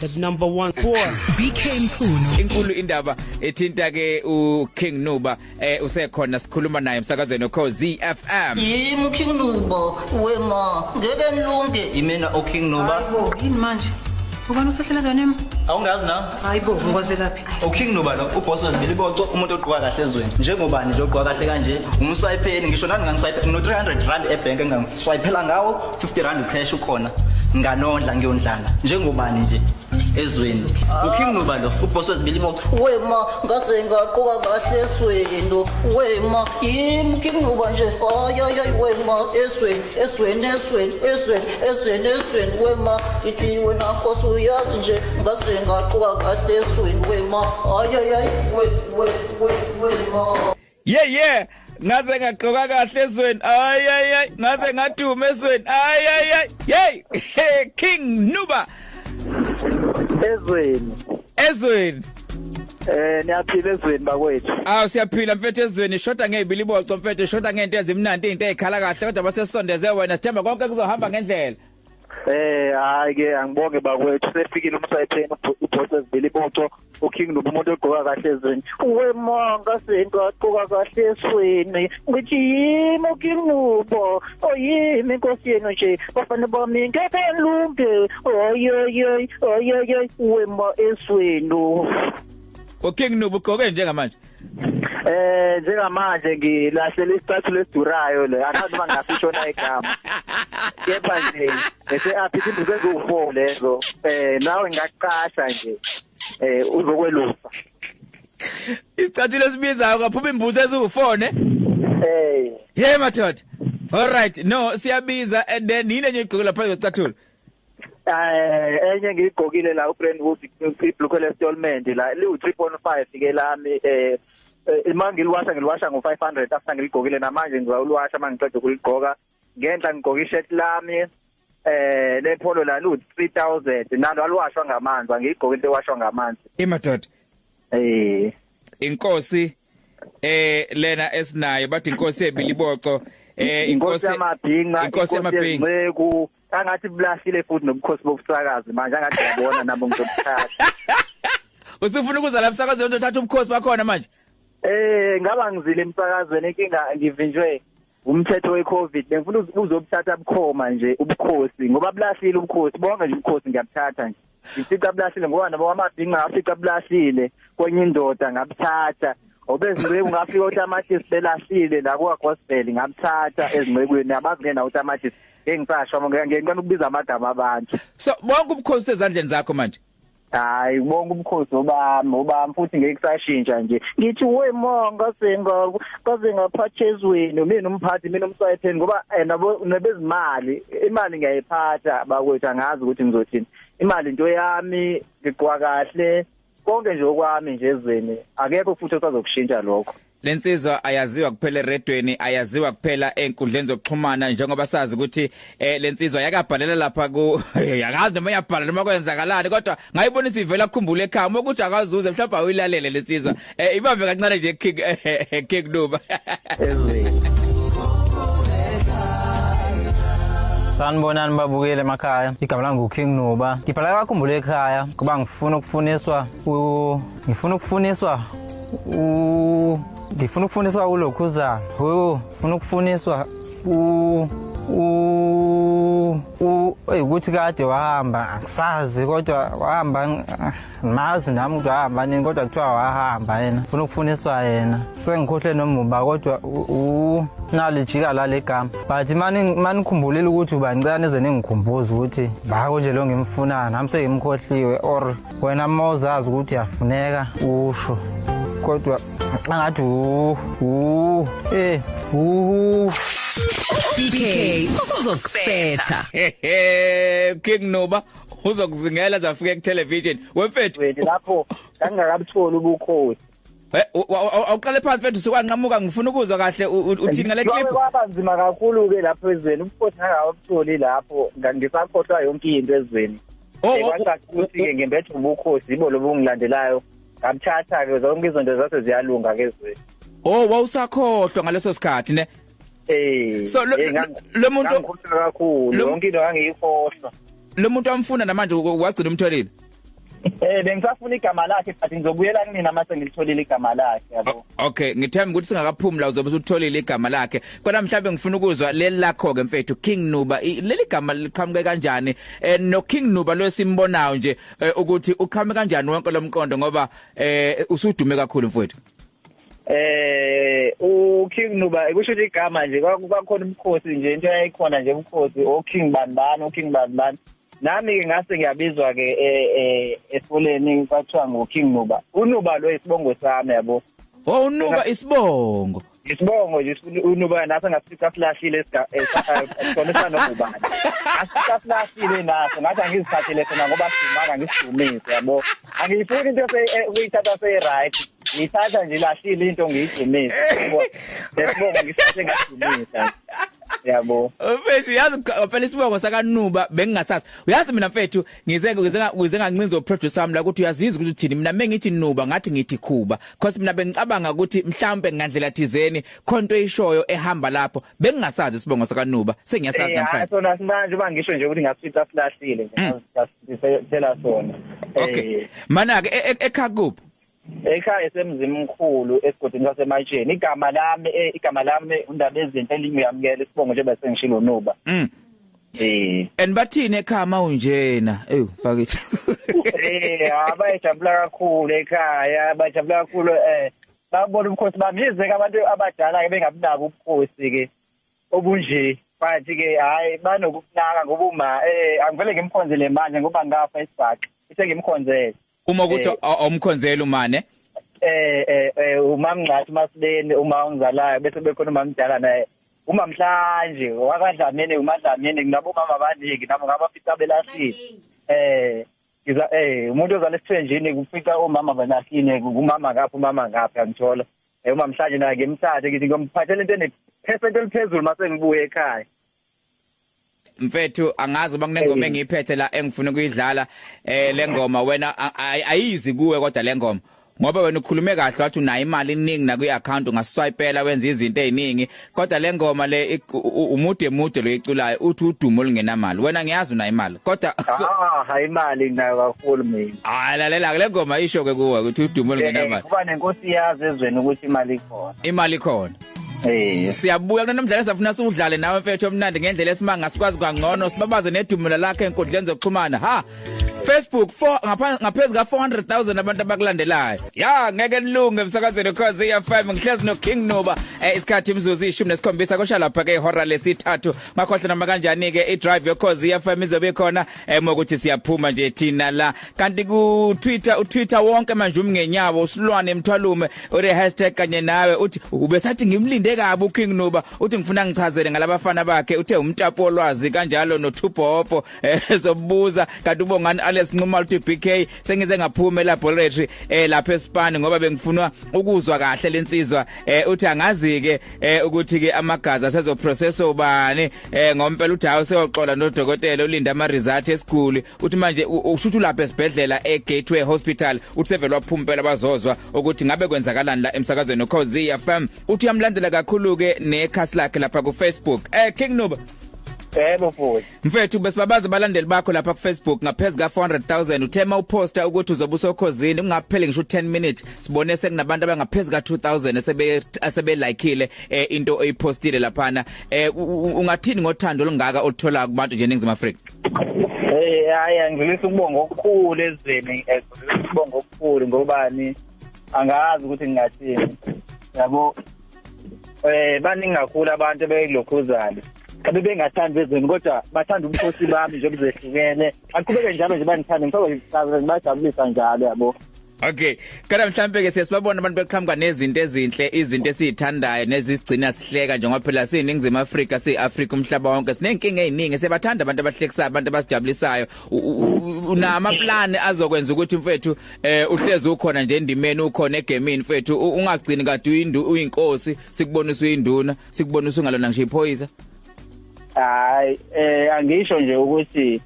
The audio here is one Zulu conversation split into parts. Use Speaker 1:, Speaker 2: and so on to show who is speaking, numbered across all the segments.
Speaker 1: at number 1 4
Speaker 2: Beekay Mchunu
Speaker 3: inkulu indaba ethinta ke uKing Nuba usekhona sikhuluma naye emsakazweni uKhozi FM
Speaker 4: King Nuba wema ngeke nilunge
Speaker 5: Imena uKing Nuba
Speaker 6: Hayibo yini manje ubani usehlela kanemi
Speaker 5: awungazi na
Speaker 6: hayibo ngikwazelaphi
Speaker 5: uKing Nuba lo uboss wezibili bonke umuntu ogqoka kahle ezweni njengobani nje ogqoka kahle kanje umswayipeni ngisho nani ngangiswayipe no 300 rand ebank engangiswayipela ngawo 50 rand cash ukhona nganondla ngiyondlala njengobani nje ezweni uKing Nuba lo uboss wezibili bonke
Speaker 4: wema ngase ngaqoka kahle esweni wema yimi King Nuba nje ay wema esweni wema ithi wena Nkosi uyazi nje ngase ngaqoka kahle esweni wema ay wema
Speaker 3: yeah ngaze ngaqoka kahle ezweni ay ngaze ngaduma ezweni ay hey King Nuba ezweni
Speaker 7: niyaphila ezweni bakwethu
Speaker 3: siyaphila mfethu ezweni shoda ngebili boco mfethu shoda ngento ezimnandi into ezikhala kahle kodwa basesondeze wena sithemba konke kuzohamba ngendlela
Speaker 7: hayi ke angibonge bakwethu sefikile umsayitheni uboss wezibili boco uKing Nuba umuntu ogqoka kahle ezweni wema ngase ngaqoka kahle esweni ngithi yimi uKing Nuba oyimi Nkosi yenu nje bafana bami ngeke nilunge oy wema esweni
Speaker 3: uKing Nuba ugqoke njengamanje
Speaker 7: njengamanje ngilahlele isicathulo esidurayo le angazi bangasishona igama kepha nje bese aphithi imbuzo eziwu4 lezo nawe ngaqasha nje uzokwelusa
Speaker 3: isicathulo esibizayo kaphuma imbuzo eziwu4 ne yeah madoda all right no siyabiza and then yini enye igqokela phakathi kwesicathulo
Speaker 7: enye ngigqokile la uBrand Wood ibhlukwe lestolment la liwu 3.5 ke lami imanje ngiliwasha ngo500 after ngiligqokile namanje ngizawuliwasha mangiqeda ukuligqoka ngenhla ngigqoka ishirt lami lepolo la lu 3000 nalo alwashwa ngamanzi angigqoka into ewashwa ngamanzi
Speaker 3: imadoda inkosi lena esinayo bathi inkosi ebiliboco
Speaker 7: inkosi yamabhinqa
Speaker 3: inkosi yamabhinqa
Speaker 7: angathi blashile futhi nobukhosi bobusakazi manje angathi yabona nabo ngizobuthatha
Speaker 3: usufuna ukuza la emsakazweni uzothatha ubukhosi bakhona manje
Speaker 7: ngaba ngizile emsakazweni inkinga ngivinjwe umthetho weCovid ngifuna uzobuthatha bukhoma nje ubukhosi ngoba blashile ubukhosi bonke nje ubukhosi ngiyabuthatha nje ngifica blashile ngoba nabo amabhinqa afika blashile kwenye indoda ngabuthatha obezingwe ungafika uTamatis belahlile la kwa gospel ngabuthatha ezingcekweni abazingena uTamatis engisasho ngiyengicela ukubiza amagama abantu
Speaker 3: so bonke ubukhosi ezandleni zakho manje
Speaker 7: hayi bonke ubukhosi obami futhi ngeke kusashintsha nje ngithi wema ngase ngaphathezweni mina umphathi mina umsayitheni ngoba nabo nebezimali imali ngiyayiphatha bakwethu angazi ukuthi ngizothini imali into yami ngiqwa kahle konke nje okwami nje ezweni akekho futhi osazokushintsha lokho
Speaker 3: lensizwa ayaziwa kuphela eredweni ayaziwa kuphela enkundleni zokuxhumana njengoba sazi ukuthi lensizwa yakabhalela lapha ku yakazi noma yabhala noma kwenzakalani kodwa ngayibonisa ivela ukukhumbula ekhaya ukuthi akazuze mhlawumbe ayilalele lensizwa ibambe kancane nje King Nuba
Speaker 8: Sanibonani babukele emakhaya igama lami uKing Nuba ngibhala kakhumbula ekhaya kuba ngifuna ukufuniswa uLokhuzana ngifuna ukufuniswa ukuthi kade wahamba akusazi kodwa wahamba mazi nami ukuthi wahamba nini kodwa kuthiwa wahamba yena ngifuna ukufuniswa yena sengikhohle nomuba kodwa nalijika la legama but manikhumbulile ukuthi ubancane neze ningikhumbuza ukuthi bako nje lo ngimfunayo nami sengimkhohliwe or wena mawuzazi ukuthi yafuneka usho kodwa angathi
Speaker 2: Beekay uzokusetha
Speaker 3: King Nuba uzokuzingela zafike ku television wemfethu
Speaker 7: lapho ngangakabuthola ubukhosi
Speaker 3: awuqale phansi mfethu sokwanqamuka ngifuna ukuzwa kahle uthini ngale clip
Speaker 7: kwaba nzima kakhulu ke lapho ezweni ubukhosi ngakabutholi lapho ngisakhohlwa yonke into ezweni ukuthi ngembethe ubukhosi ibo lobungilandelayo ngabuthatha ke zonke izinto zase ziyalunga ke ezweni
Speaker 3: wawusakhohlwa ngaleso sikhathi ne so lo muntu
Speaker 7: kakhulu yonke into angiyikhohlwa
Speaker 3: lo muntu amfuna namanje wagcina umtholile
Speaker 7: Bengisafuna igama lakhe but ngizobuyela kunina mase ngilitholile igama lakhe yabo.
Speaker 3: Okay, ngithemba ukuthi singakaphumi la uzobe usutholile igama lakhe. Kodwa mhlawumbe ngifuna ukuzwa leli lakho ke mfethu King Nuba. Leli gama liqhamuke kanjani? No King Nuba lo simbonayo nje ukuthi uqhamuke kanjani wonke lomqondo ngoba usudume kakhulu mfethu.
Speaker 7: King Nuba ikusho ukuthi igama nje kwakhona umkhosi nje into eyayikhona nje umkhosi King Banbani King Banbani nami ke ngase ngiyabizwa ke esikoleni kwathiwa ngoKing Nuba uNuba lo isibongo sami yabo
Speaker 3: uNuba isibongo
Speaker 7: nje uNuba nasa ngafika flashile esiqomisa nobani asika flashile naso ngathi angizithathele khona ngoba simaka ngisidumisa yabo angifuni into ukuyithatha right ngithatha nje lahlile into ngiyidumisa lesibongo ngisathe ngadumisa yabo
Speaker 3: mfethu yazi phela isibongo sakaNuba bengingasazi uyazi mina mfethu ngize ngancinzo producer wami la ukuthi uyaziza ukuthi uthini mina mengithi Nuba ngathi ngithi Khuba because mina bengicabanga ukuthi mhlambe ngandlela thizeni khonto eyishoyo ehamba lapho bengingasazi isibongo sakaNuba sengiyasazi namhlanje
Speaker 7: sona simanje bangisho nje ukuthi ngasitha flashlile ngasithela sona
Speaker 3: okay mana ke ekhakuphi
Speaker 7: ekhaya esemzimkhulu esigodini saseMatsheni igama lami undaba ezinto elingiyamukela isibongo nje bese ngishilo Nuba and bathini ekhaya unjena bakithi abayijabula kakhulu ekhaya bayijabula kakhulu babona umkhosi bamizeka abantu abadala ke bengabunaka ubukhosi ke obunje bathi ke hayi banokunaka ngoba uma angivele ngimkhonzele manje ngoba ngafa isibhaqa bese ngimkhonzele
Speaker 3: uma ukuthi awumkhonzela umane
Speaker 7: umamngcathi Masibeni uma ungizalayo bese bekhona umamdala naye umamhlanje wakadlamene umadlamene nginabo mama abaningi nabo ngabafisa belahlile umuntu ozala esithenjini kufika omama banahlile kumama ngaphi angithola umamhlanje naye ngimthathe ngithi ngomphathele into enephesenti eliphezulu mase ngibuye ekhaya
Speaker 3: mfethu angazi uba kunengoma engiyiphethe la engifuna ukuyidlala lengoma wena ayizi kuwe kodwa lengoma ngoba wena ukhulume kahle wathi unayo imali eningi na kwi-account ungaswipela wenza izinto eziningi kodwa lengoma le umude lo iculayo uthi udumo olungenamali wena ngiyazi unayo imali kodwa
Speaker 7: hayi imali nginayo kakhulu mina
Speaker 3: lalela le ngoma isho ke kuwe ukuthi udumo olungenamali
Speaker 7: kuba nenkosi yazi ezweni ukuthi imali ikhona
Speaker 3: siyabuya namhlanje safuna siudlale nawe mfethu omnandi ngendlela esimanga sikwazi kangcono sibabaze nedumela lakhe enkundleni zokuxhumana Facebook ngaphezulu ka 400,000 abantu abakulandelayo ngeke nilunge emsakazweni uKhozi FM ngihlezi no King Nuba isikhathi imzuzu 17 kosha lapha ke ihora lesithathu makhohle noma kanjani ke iDrive yoKhozi FM izobe khona mokuthi siyaphuma nje thina la kanti ku Twitter wonke manje umngenyawo usilwane emthwalume ure #kanye nawe uthi ubesathi ngimlinde kabi uKing Nuba uthi ngifuna ngichazele ngalabafana bakhe uthe umtapo olwazi kanjalo noThubopo ezobuza kanti ubongani lesinquma uthi Beekay sengize ngaphume elaboratory lapha eSpani ngoba bengifuna ukuzwa kahle lensizwa uthi angazi ke ukuthi ke amagazi asezoprocessa ubani ngompela uthi awuseyoxola nodokotela ulinda ama result esiguli uthi manje ushuthi lapha esibhedlela eGateway Hospital uthi sevela waphumpela abazozwa ukuthi ngabe kwenzakalani la emsakazweni uKhozi FM uthi uyamlandela kakhulu ke nekhasi lakhe lapha ku Facebook King Nuba
Speaker 7: mfowethu
Speaker 3: mfethu besibabaza abalandeli bakho lapha ku Facebook ngaphezulu ka 400,000 uthema uposta ukuthi uzobe usokhozini ungapheli ngisho 10 minutes sibone sekunabantu abangaphezulu ka 2000 asebe likeile into oyipostile laphana ungathini ngothando olungaka oluthola kubantu nje eNingizimu Afrika
Speaker 7: hayi ngilisa ukubonga okukhulu ezweni ukubonga okukhulu ngobani angazi ukuthi ngingathini yabo baningi kakhulu abantu beyilokhuzana kabe bengathandi bezweni kodwa bathanda umkhosi bami nje obuzehlukene aqhubeke njalo nje banithanda ngifike ngibajabulisa njalo yabo
Speaker 3: Okay kana mhlambe ke siyasibabona abantu beqhamuka nezinto ezinhle izinto esizithandayo nezigcina sihleka njengoba phela siNingizimu Afrika siAfrika umhlaba wonke sinenkinga eziningi sebathanda abantu abahlekisayo abantu abasijabulisayo unama plan azokwenza ukuthi mfethu uhlezi ukhona nje endimeni ukhona egamini mfethu ungagcini kade uyinkosi sikubonisa uyinduna sikubonisa ungalona ngisho iphoyisa
Speaker 7: hayi angisho nje ukuthi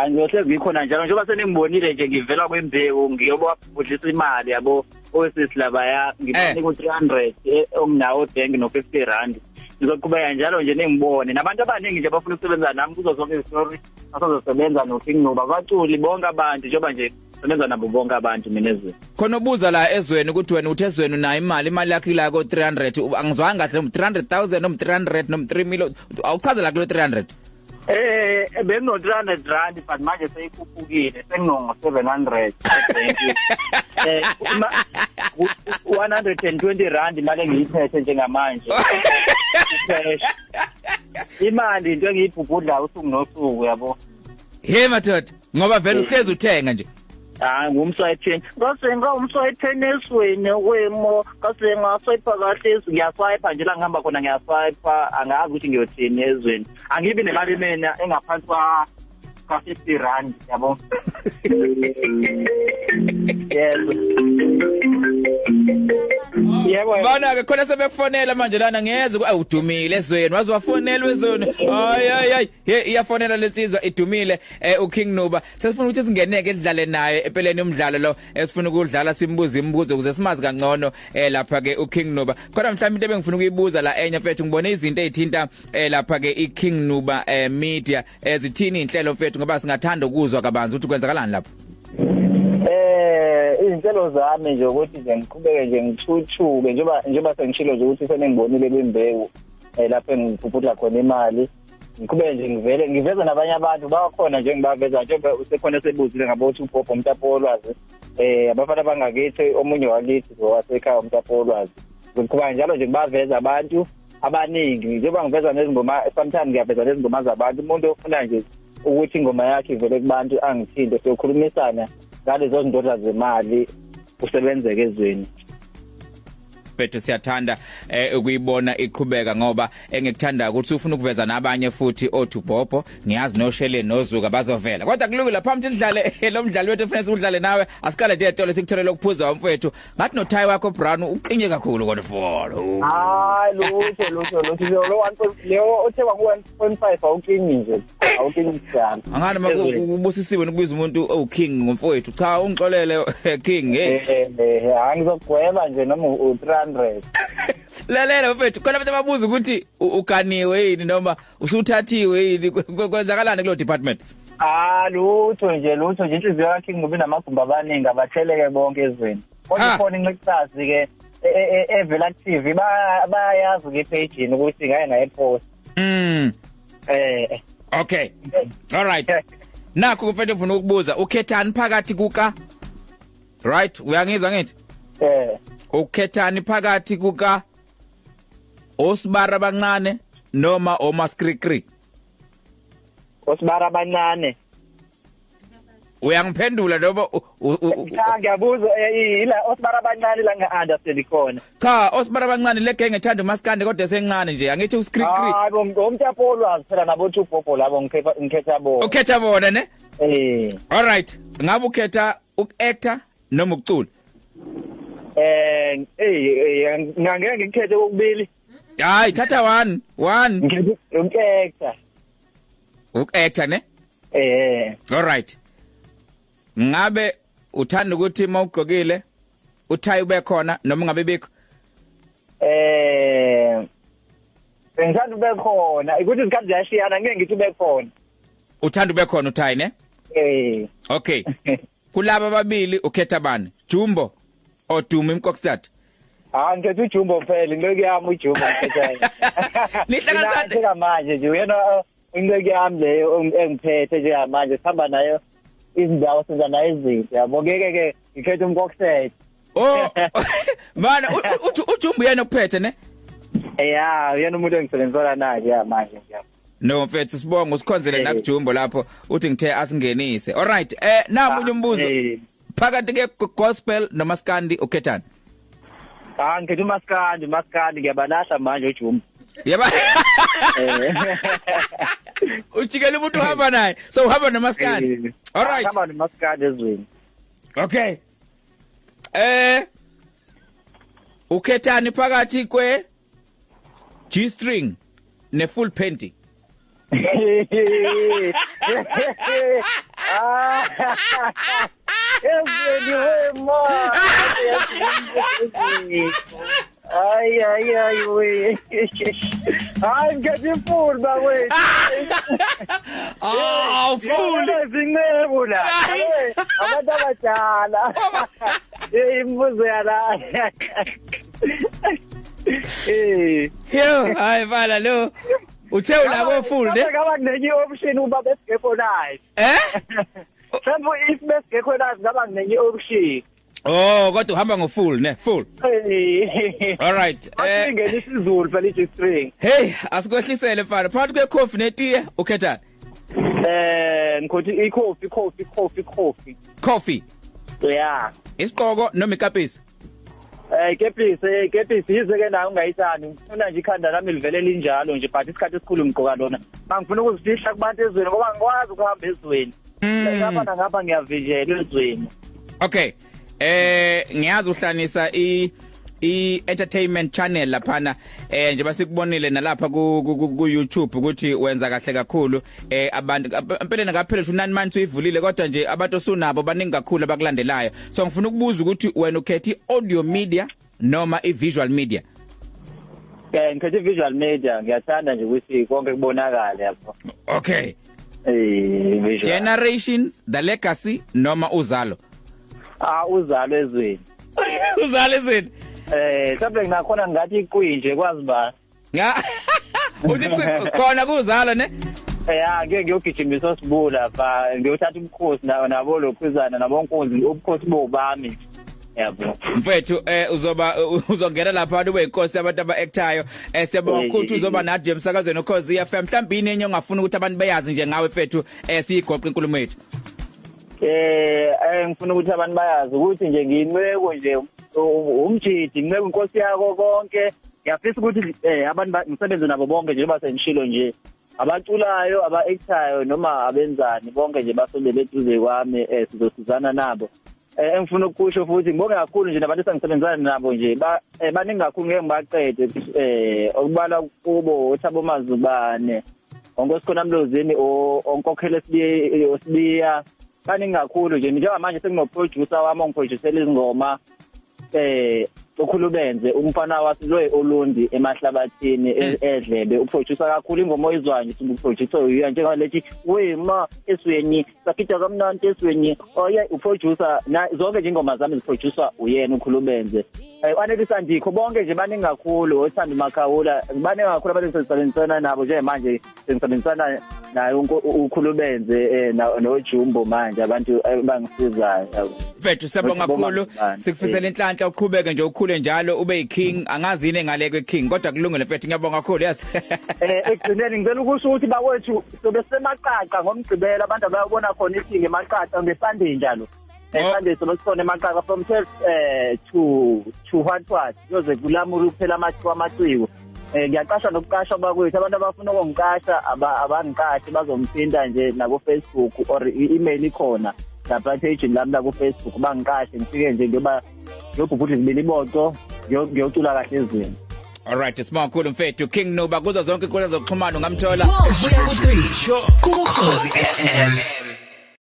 Speaker 7: ngiyohlezi ngikhona njalo njengoba seningibonile nje ngivela kwembewu ngiyobafudlisa imali yabo owesisilabaya ngibani ku 300 omnawo bank no 50 rand ngizoqhubeka njalo nje ningibone nabantu abaningi nje bafuna ukusebenza nami kuzo zonke istory asozosebenza no King Nuba baculi bonke abantu njengoba nje sebenza nabo bonke abantu mina ezweni.
Speaker 3: Khona ubuza la ezweni ukuthi wena uthe ezweni na imali yakhe ila ko 300 angizwanga kahle 300,000 noma 300 noma 3 million awuchaza la kulo 300.
Speaker 7: Bengino 300 rand but manje seyikhuphukile sengino 700 ebhenki. 120 rand imali engiyiphethe njengamanje. Imali into engiyibhubhudla usuku nosuku yabo.
Speaker 3: Hey madoda ngoba vele uhlezi uthenga nje.
Speaker 7: Ngumswipe ngasenga umswipe nesweni wemo ngasenga swipe kahle ngiyaswipe nje la ngihamba khona ngiyaswipe angazi ukuthi ngiyothini ezweni angibi nemali mina engaphansi kwa 50 rand yabo. Yebo
Speaker 3: Bana ke khona sebefonela manje lana ngeze udumile ezweni waziwafonela ezweni ay iyafonela lesizwa idumile uKing Nuba sesifuna ukuthi singeneke edlale naye empeleni umdlalo lo esifuna ukudlala simbuze imibuzo ukuze simazi kangcono lapha ke uKing Nuba khona mhlawumbe into ebengifuna ukuyibuza la enye mfethu ngibone izinto ezithinta lapha ke iKing Nuba media ezithini inhlelo mfethu ngoba singathanda ukuzwa kabanzi ukuthi kwenzakalani lapho.
Speaker 7: Izinhlelo zami nje ukuthi nje ngiqhubeke nje ngithuthuke njengoba sengishilo nje ukuthi senengibonile bembewu lapho engikhuphula khona imali ngiqhubeke nje ngiveza nabanye abantu bakhona nje ngibaveza njengoba usekhona sebuzile ngabothi uPopo umtapo wolwazi abafana bangakithi omunye wakithi wasekhaya umtapo wolwazi ngiqhubeka njalo nje ngibaveza abantu abaningi njengoba ngiveza nezingoma sometimes ngiyaveza nezingoma zabantu umuntu ofuna nje ukuthi ingoma yakhe ivele kubantu angithinte sokhulumisana ngalezo zinto zemali usebenzeke ezweni.
Speaker 3: Bethu siyathanda ukuyibona iqhubeka ngoba engikuthanda ukuthi ufuna ukuveza nabanye futhi oThubobo ngiyazi noShele noZuka bazovela kodwa kulungile phambili sidlale lo mdlalo wethu efuna udlale nawe asikale nje etolo sikutholele ukuphuza umfowethu ngathi noThayi wakho Brown uqinye kakhulu kodwa folo
Speaker 7: hayi lutho lo 1 leo othe ku 1.5 awuqinyi nje awuqinyi njalo
Speaker 3: angani makubusisiwe ukubiza umuntu oKing ngomfowethu cha ungixolele King
Speaker 7: angizogweba nje noma u300
Speaker 3: Lalela mfethu khona abantu ababuza ukuthi ukaniwe yini noma usuthathiwe yini kwenzakalani kulo department.
Speaker 7: Lutho nje inhliziyo yakhe ngoba inamagumba abaningi abatheleke bonke ezweni. Kodwa khona inxesazi ke evela TV bayazi ke page ini ukuthi ngaye ngayepost.
Speaker 3: Okay. All right. Nakho mfethu ufuna ukubuza ukhethani phakathi kuka right uyangizwa ngithi? Ukhethani phakathi kuka osibara abancane noma omaskrikri?
Speaker 7: Osibara abancane.
Speaker 3: Uyangiphendula noma
Speaker 7: ngiyabuza ila osibara abancane la ngi-understand khona.
Speaker 3: Cha osibara abancane leke ngithanda umaskandi kodwa sencane nje angithi uskrikri.
Speaker 7: Hayi umtapo wolwazi phela nabo uThubobo labo ngikhetha bona.
Speaker 3: Ukhetha bona ne? All right. Ngabe ukhetha ukactor noma ukucula?
Speaker 7: Ngangeke ngikhethe kokubili.
Speaker 3: Hayi thatha one.
Speaker 7: Ngikhetha
Speaker 3: ukactor ne? All right. Ngabe uthanda ukuthi mawugqokile uThayi ube khona noma ngabe bikho?
Speaker 7: Ngithanda ube khona ukuthi isikhathi ziyashiyana ngeke ngithi ube khona.
Speaker 3: Uthanda ube khona uThayi ne? Okay. Kulaba ababili ukhetha bani? Jumbo oDuma iMkokstad?
Speaker 7: Ngikhetha uJumbo phela ngeke yami uJumbo ngikhetha. Nihlanganisana manje nje uyena ingeke yami leyo engiphethe nje manje sihamba nayo izindawo senza nayo izinto yabo ngeke ngikhetha uMkokstad.
Speaker 3: Mana uJumbo yena ukuphethe ne?
Speaker 7: Uyena umuntu engisebenzisana naye manje nje.
Speaker 3: No mfethu sibonga usikhonzele nakuJumbo lapho uthi ngithe asingenise. All right. Namunye umbuzo. Phakathi ke gospel nomaskandi ukhethani?
Speaker 7: Ngikhetha umaskandi ngiyabalahla manje uJumbo.
Speaker 3: Yeba. Uchikele umuntu uhamba naye. So uhamba nomaskandi. All right.
Speaker 7: Uhamba nomaskandi ezweni.
Speaker 3: Okay. Ukhethani phakathi kwe G-string ne full panty?
Speaker 7: Ay we. Hayi ngiyifuna bakwethu.
Speaker 3: Oh full.
Speaker 7: Zinebo la. Abantu abadala. Imbuzo yala.
Speaker 3: Yo, hayi bala lo. Uthe ulako full ne?
Speaker 7: Ngaba kunenye option uba besingekho nayo. Sambo if besingekho nayo ngaba kunenye option.
Speaker 3: Oh, kodwa uhamba ngo full ne? Full. All right.
Speaker 7: Ngene isizulu phela i-string.
Speaker 3: Hey, asikwehlisele mfana. Phakathi kwe coffee netiye ukhethana?
Speaker 7: Ngikhothi coffee.
Speaker 3: Coffee.
Speaker 7: Yeah.
Speaker 3: Isiqoko noma ikapisi?
Speaker 7: Kepisi yize ke nayo ungayithandi ngifuna nje ikhanda lami livele linjalo nje but isikhathi esikhulu ngigqoka lona mangifuna ukuzifihla kubantu ezweni ngoba ngikwazi ukuhamba ezweni ngapha ngiyavinjelwa ezweni.
Speaker 3: Okay, ngiyazi uhlanisa entertainment channel laphana nje basikubonile nalapha ku YouTube ukuthi wenza kahle kakhulu abantu empeleni ngaphela 9 months uyivulile kodwa nje abantu osunabo baningi kakhulu abakulandelayo, so ngifuna ukubuza ukuthi wena ukhetha audio media noma visual media?
Speaker 7: Ngikhetha visual media, ngiyathanda nje ukuthi konke kubonakala lapho.
Speaker 3: Okay,
Speaker 7: visual.
Speaker 3: Generations, the legacy noma uzalo?
Speaker 7: Uzalo ezweni.
Speaker 3: Uzalo ezweni.
Speaker 7: Mhlawumbe nginakhona ngathi iqwinje kwazi ba.
Speaker 3: Uthi khona kuzalo ne?
Speaker 7: Ngeke ngiyogijimisa sibula fa ngiyothatha ubukhosi nabo lokhuzana nabonkunzi ubukhosi bobami. Yabo.
Speaker 3: Mfethu uzongena lapha ube inkosi abantu aba-actayo siyabonga ukuthi uzoba nathi emsakazweni uKhozi FM. Mhlawumbe inenye ongafuna ukuthi abantu bayazi nje ngawe mfethu siyigoqa inkulumo yethu.
Speaker 7: Ngifuna ukuthi abantu bayazi ukuthi nje ngiyinweko nje umjidi ngeke inkosi yakho konke. Ngiyafisa ukuthi abantu ngisebenze nabo bonke nje basengishilo nje abaculayo aba-actayo noma abenzani bonke nje basole beduze kwami sizosizana nabo. Engifuna ukusho futhi ngibonge kakhulu nje nabantu esengisebenzana nabo nje baningi kakhulu ngeke ngibaqede okubala kubo uThabo Mazubane onkosikona Mlozini onkokhele sibiya baningi kakhulu nje njengamanje senginoproducer wami ongiproducela izingoma ukhulubenze umfana wasiloye Olundi emahlabathini edlebe uproducer kakhulu ingoma oyizwayo nje uproducer uya njengalethi wema esweni sakitha kamnandi esweni oya uproducer zonke nje ingoma zami ziproducer uyena ukhulubenze wanelisa ndikho bonke nje baningi kakhulu othanda uMakhawula baningi kakhulu abasebenzisana nabo nje manje sengisebenzisana naye ukhulubenze noJumbo manje abantu bangisizayo.
Speaker 3: Mfethu siyabonga kakhulu sikufisela inhlanhla uqhubeke nje ukhule njalo ube yiking angazi yini engale kweking kodwa kulungile mfethu ngiyabonga kakhulu yazi.
Speaker 7: Ekugcineni ngicela ukusho ukuthi bakwethu sobe semaqaqa ngomgcibelo abantu abayabona khona iking emaqaqa ngeSunday njalo. Sunday sobe sona emaqaqa from 12 to what yoze kulamula kuphela amaciko. Ngiyaqasha nokuqasha bakwethu abantu abafuna ukungikasha abangiqashi bazomthinta nje nabo Facebook or i-email ikhona lapha page lami la ku Facebook bangiqashe ngifike nje ngiyobhubhudla izibelibonto ngiyocula kahle ezweni.
Speaker 3: All right, sibonga kakhulu mfethu King Nuba kuzo zonke inkundla zokuxhumana ungamthola
Speaker 2: 12 kuya ku 3 uKhozi FM.